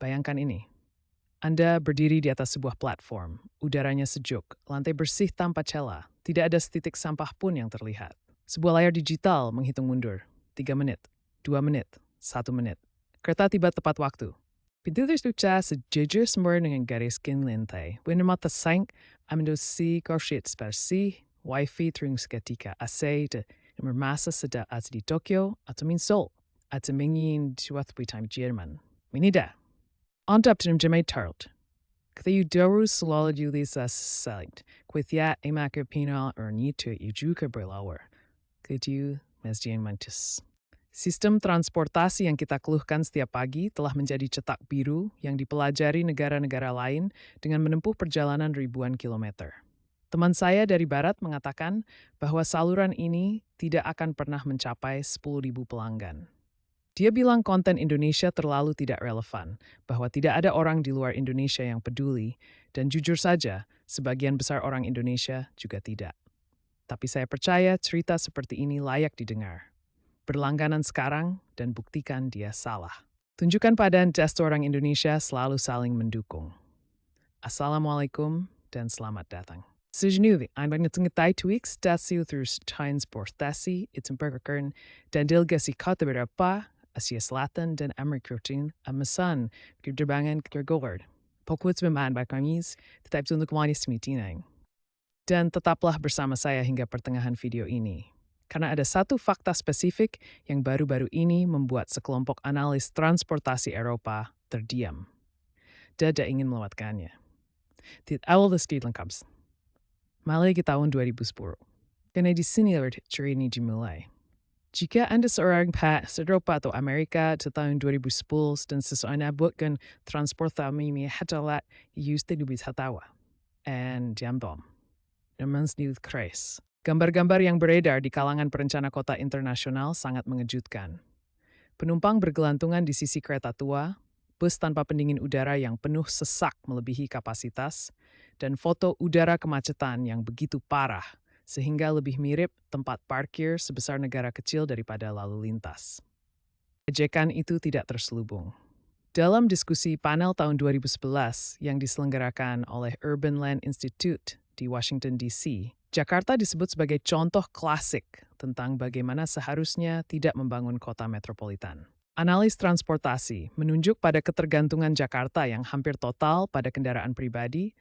Bayangkan ini, Anda berdiri di atas sebuah platform, udaranya sejuk, lantai bersih tanpa celah, tidak ada setitik sampah pun yang terlihat. Sebuah layar digital menghitung mundur, 3 menit, 2 menit, 1 menit. Kereta tiba tepat waktu. Pintu terbuka sejajar sempurna dengan gariskan lantai. Benar mata sank, amendosi korset bersih, wifi turun seketika, AC dan bermasa sedap di Tokyo atau Seoul, atau mengin suatu time Jerman. Ini dah. Antap terjemai Tarot. Kata daru selalu julisa salint. Kuithya emak pinal nito juga berlawar. Keju masjid mantis. Sistem transportasi yang kita keluhkan setiap pagi telah menjadi cetak biru yang dipelajari negara-negara lain dengan menempuh perjalanan ribuan kilometer. Teman saya dari Barat mengatakan bahwa saluran ini tidak akan pernah mencapai 10.000 pelanggan. Dia bilang konten Indonesia terlalu tidak relevan, bahwa tidak ada orang di luar Indonesia yang peduli, dan jujur saja, sebagian besar orang Indonesia juga tidak. Tapi saya percaya cerita seperti ini layak didengar. Berlangganan sekarang dan buktikan dia salah. Tunjukkan pada gestur orang Indonesia selalu saling mendukung. Assalamualaikum dan selamat datang. Sejujurnya, Anda mengetahui tweaks stasiun terus transportasi itu berkaitan dan delegasi kota beberapa Asia Selatan dan Amerika Latin memesan penerbangan ke Gold. Pokok bermain Kamis tetap untuk manis meeting. Dan tetaplah bersama saya hingga pertengahan video ini. Karena ada satu fakta spesifik yang baru-baru ini membuat sekelompok analis transportasi Eropa terdiam. Dada ingin melewatkannya. Di awal skid lengkap. Malah di tahun 2010. Karena di sini cerita ini dimulai. Jika Anda seorang Eropa atau Amerika di tahun 2010 dan seseorang buatkan transportasi hatalat yuste di Hatawa. And jambom. Namans New Craze. Gambar-gambar yang beredar di kalangan perencana kota internasional sangat mengejutkan. Penumpang bergelantungan di sisi kereta tua, bus tanpa pendingin udara yang penuh sesak melebihi kapasitas, dan foto udara kemacetan yang begitu parah sehingga lebih mirip tempat parkir sebesar negara kecil daripada lalu lintas. Ejekan itu tidak terselubung. Dalam diskusi panel tahun 2011 yang diselenggarakan oleh Urban Land Institute di Washington, D.C., Jakarta disebut sebagai contoh klasik tentang bagaimana seharusnya tidak membangun kota metropolitan. Analis transportasi menunjuk pada ketergantungan Jakarta yang hampir total pada kendaraan pribadi,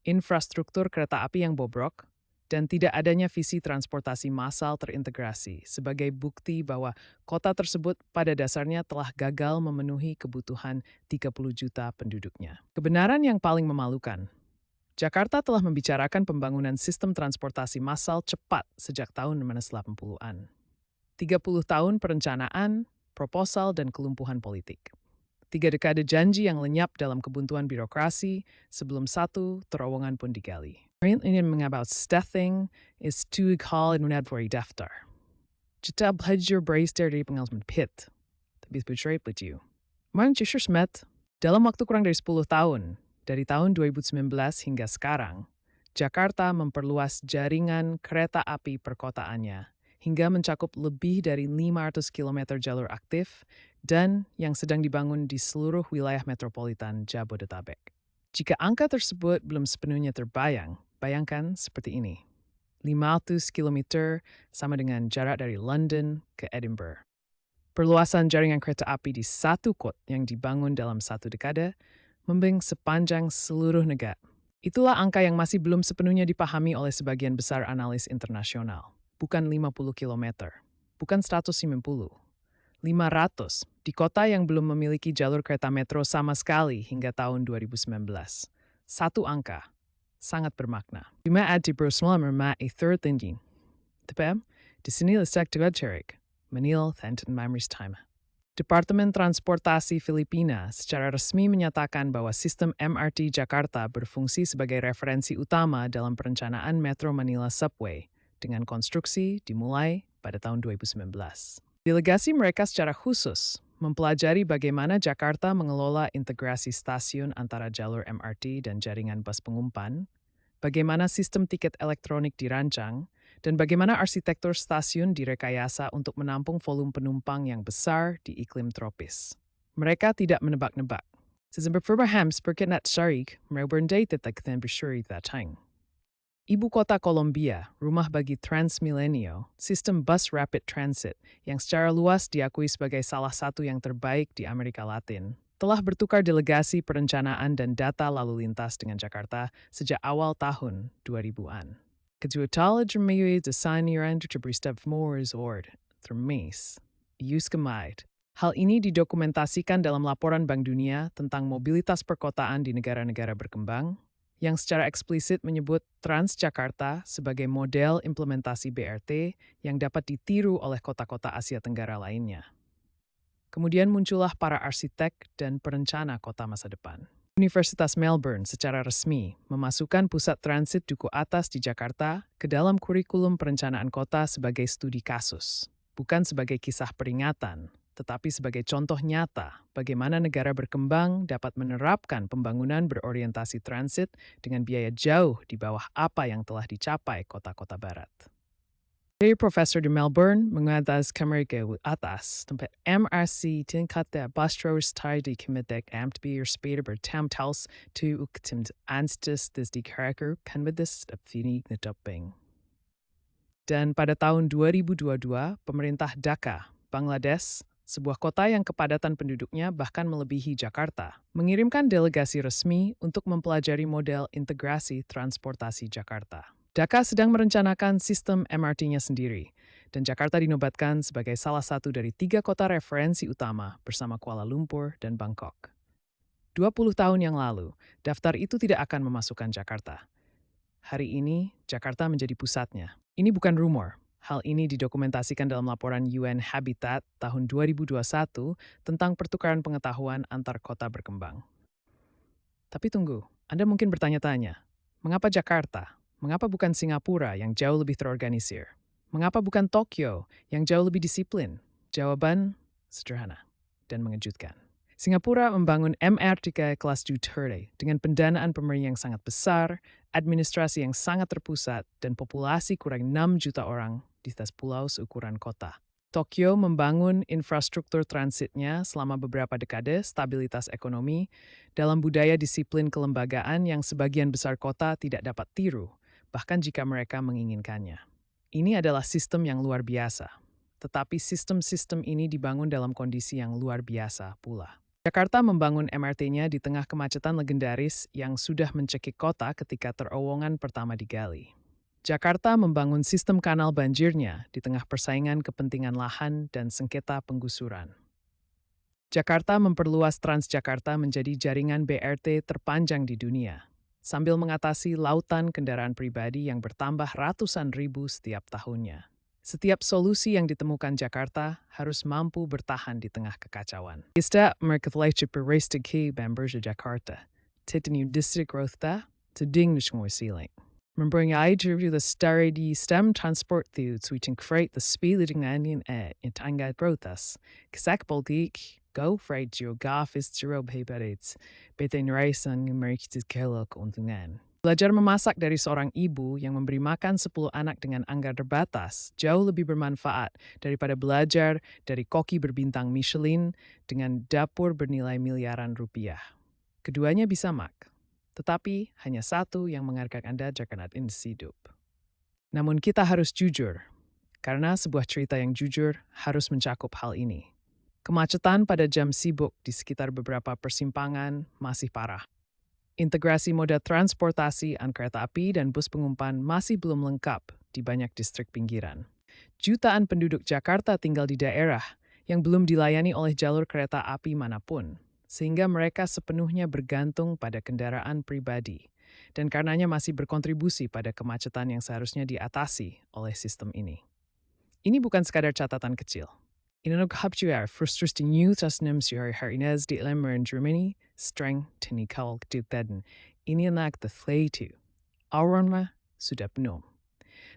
infrastruktur kereta api yang bobrok, dan tidak adanya visi transportasi massal terintegrasi sebagai bukti bahwa kota tersebut pada dasarnya telah gagal memenuhi kebutuhan 30 juta penduduknya. Kebenaran yang paling memalukan, Jakarta telah membicarakan pembangunan sistem transportasi massal cepat sejak tahun 1980-an. 30 tahun perencanaan, proposal, dan kelumpuhan politik. 3 dekade janji yang lenyap dalam kebuntuan birokrasi sebelum satu terowongan pun digali. Ini mengabat staffing is too call in for daftar. Kita belajar belajar dari pengalaman pit. Tapi bercerai you. Mang Cisher Smet, dalam waktu kurang dari 10 tahun, dari tahun 2019 hingga sekarang, Jakarta memperluas jaringan kereta api perkotaannya hingga mencakup lebih dari 500 km jalur aktif dan yang sedang dibangun di seluruh wilayah metropolitan Jabodetabek. Jika angka tersebut belum sepenuhnya terbayang, bayangkan seperti ini. 500 km sama dengan jarak dari London ke Edinburgh. Perluasan jaringan kereta api di satu kota yang dibangun dalam satu dekade membeng sepanjang seluruh negara. Itulah angka yang masih belum sepenuhnya dipahami oleh sebagian besar analis internasional. Bukan 50 km, bukan 150, 500 di kota yang belum memiliki jalur kereta metro sama sekali hingga tahun 2019. Satu angka, sangat bermakna. Cuma di Brussels merma a third engine. Tapi, di sini lesak juga cerik, menil thanten memories time. Departemen Transportasi Filipina secara resmi menyatakan bahwa sistem MRT Jakarta berfungsi sebagai referensi utama dalam perencanaan Metro Manila Subway dengan konstruksi dimulai pada tahun 2019. Delegasi mereka secara khusus mempelajari bagaimana Jakarta mengelola integrasi stasiun antara jalur MRT dan jaringan bus pengumpan, bagaimana sistem tiket elektronik dirancang, dan bagaimana arsitektur stasiun direkayasa untuk menampung volume penumpang yang besar di iklim tropis. Mereka tidak menebak-nebak. Sesumber Furberhams berkenat syarik, Melbourne dated like then bersuri datang. Ibu kota Kolombia, rumah bagi Transmilenio, sistem bus rapid transit yang secara luas diakui sebagai salah satu yang terbaik di Amerika Latin, telah bertukar delegasi perencanaan dan data lalu lintas dengan Jakarta sejak awal tahun 2000-an. Kejualan termewah desainiran terberistaf Moores Ord, termes, Yuskemaid. Hal ini didokumentasikan dalam laporan Bank Dunia tentang mobilitas perkotaan di negara-negara berkembang, yang secara eksplisit menyebut Transjakarta sebagai model implementasi BRT yang dapat ditiru oleh kota-kota Asia Tenggara lainnya. Kemudian muncullah para arsitek dan perencana kota masa depan. Universitas Melbourne secara resmi memasukkan pusat transit Duku Atas di Jakarta ke dalam kurikulum perencanaan kota sebagai studi kasus, bukan sebagai kisah peringatan, tetapi sebagai contoh nyata bagaimana negara berkembang dapat menerapkan pembangunan berorientasi transit dengan biaya jauh di bawah apa yang telah dicapai kota-kota barat. Dari Profesor di Melbourne mengatas Amerika atas tempat MRC tingkat der Bastroers di Kemetek amt bier später bertamtals tu uktimt anstes des die Charakter penvedes opini netopping. Dan pada tahun 2022, pemerintah Dhaka, Bangladesh, sebuah kota yang kepadatan penduduknya bahkan melebihi Jakarta, mengirimkan delegasi resmi untuk mempelajari model integrasi transportasi Jakarta. Dhaka sedang merencanakan sistem MRT-nya sendiri, dan Jakarta dinobatkan sebagai salah satu dari 3 kota referensi utama bersama Kuala Lumpur dan Bangkok. 20 tahun yang lalu, daftar itu tidak akan memasukkan Jakarta. Hari ini, Jakarta menjadi pusatnya. Ini bukan rumor. Hal ini didokumentasikan dalam laporan UN Habitat tahun 2021 tentang pertukaran pengetahuan antar kota berkembang. Tapi tunggu, Anda mungkin bertanya-tanya, mengapa Jakarta? Mengapa bukan Singapura yang jauh lebih terorganisir? Mengapa bukan Tokyo yang jauh lebih disiplin? Jawaban sederhana dan mengejutkan. Singapura membangun MRT kelas Duterte dengan pendanaan pemerintah yang sangat besar, administrasi yang sangat terpusat, dan populasi kurang 6 juta orang di atas pulau seukuran kota. Tokyo membangun infrastruktur transitnya selama beberapa dekade stabilitas ekonomi dalam budaya disiplin kelembagaan yang sebagian besar kota tidak dapat tiru, bahkan jika mereka menginginkannya. Ini adalah sistem yang luar biasa, tetapi sistem-sistem ini dibangun dalam kondisi yang luar biasa pula. Jakarta membangun MRT-nya di tengah kemacetan legendaris yang sudah mencekik kota ketika terowongan pertama digali. Jakarta membangun sistem kanal banjirnya di tengah persaingan kepentingan lahan dan sengketa penggusuran. Jakarta memperluas Transjakarta menjadi jaringan BRT terpanjang di dunia, sambil mengatasi lautan kendaraan pribadi yang bertambah ratusan ribu setiap tahunnya. Setiap solusi yang ditemukan Jakarta harus mampu bertahan di tengah kekacauan. Ista merkatleitje perreistige bamberja Jakarta. Titenu distrik rothta, teding nishngoi siling. Membringai jervi the stare di stem transport thuds which create the speeding anion in tanga brothas. Kisak politik, go freight geografis gerob heberits, beten reisang merkitis kelok untungan. Belajar memasak dari seorang ibu yang memberi makan 10 anak dengan anggaran terbatas jauh lebih bermanfaat daripada belajar dari koki berbintang Michelin dengan dapur bernilai miliaran rupiah. Keduanya bisa mak, tetapi hanya satu yang menghargai Anda jika hidup. Namun kita harus jujur, karena sebuah cerita yang jujur harus mencakup hal ini. Kemacetan pada jam sibuk di sekitar beberapa persimpangan masih parah. Integrasi moda transportasi kereta api dan bus pengumpan masih belum lengkap di banyak distrik pinggiran. Jutaan penduduk Jakarta tinggal di daerah yang belum dilayani oleh jalur kereta api manapun, sehingga mereka sepenuhnya bergantung pada kendaraan pribadi, dan karenanya masih berkontribusi pada kemacetan yang seharusnya diatasi oleh sistem ini. Ini bukan sekadar catatan kecil. Inanoghabjuar frustrusting youth asnems your harinez di lemmer in Germany, streng tenikal diteden. Ini anak the thlaitu. Aronma sudah penuh.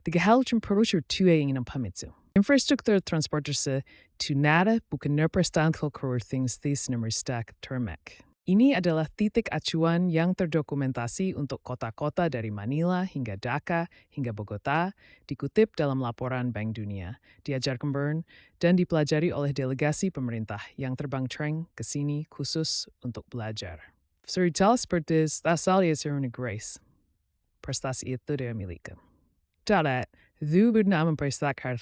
The gehaltrum perusur tue ingin pamitsu. Infrastruktur transporterse tu nada bukan nerperstantkal kurur things these nummer stack termek. Ini adalah titik acuan yang terdokumentasi untuk kota-kota dari Manila hingga Dhaka hingga Bogota, dikutip dalam laporan Bank Dunia, diajarkan Bern, dan dipelajari oleh delegasi pemerintah yang terbang tren ke sini khusus untuk belajar. Cerita seperti asal ya Grace. Prestasi itu dia miliki. Darat, du bernama perstakar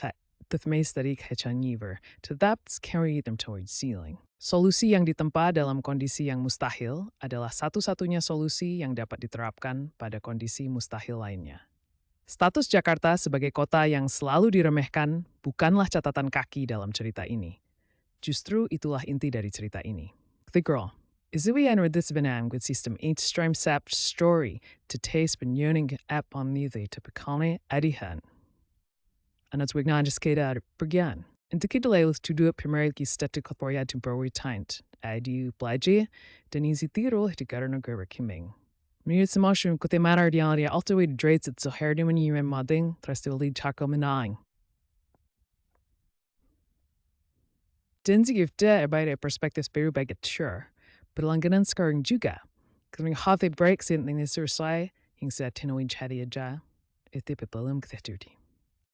Tethmes dari Kechanyiver, tetap carry them towards ceiling. Solusi yang ditempa dalam kondisi yang mustahil adalah satu-satunya solusi yang dapat diterapkan pada kondisi mustahil lainnya. Status Jakarta sebagai kota yang selalu diremehkan bukanlah catatan kaki dalam cerita ini. Justru itulah inti dari cerita ini. The girl. Izui entered this benang with system 8 stream sap story to taste benyoning app on nithe to pekane adihan. Annars wignagiskeda bergian. Indikidaleus to do it primarily static corporea to browy tint. Adu blagi, denisi tiro to garno gerber kimming. Myut samashun kote manar dialia alto way dreads it so herdim and yumen modding, trustily chaco menang. Denzi gifte by perspectives beru baget sure. Berlangganan sekarang juga. Kering have breaks in the sursai, hing sa tinoin chadi aja, itu belum keterdudi.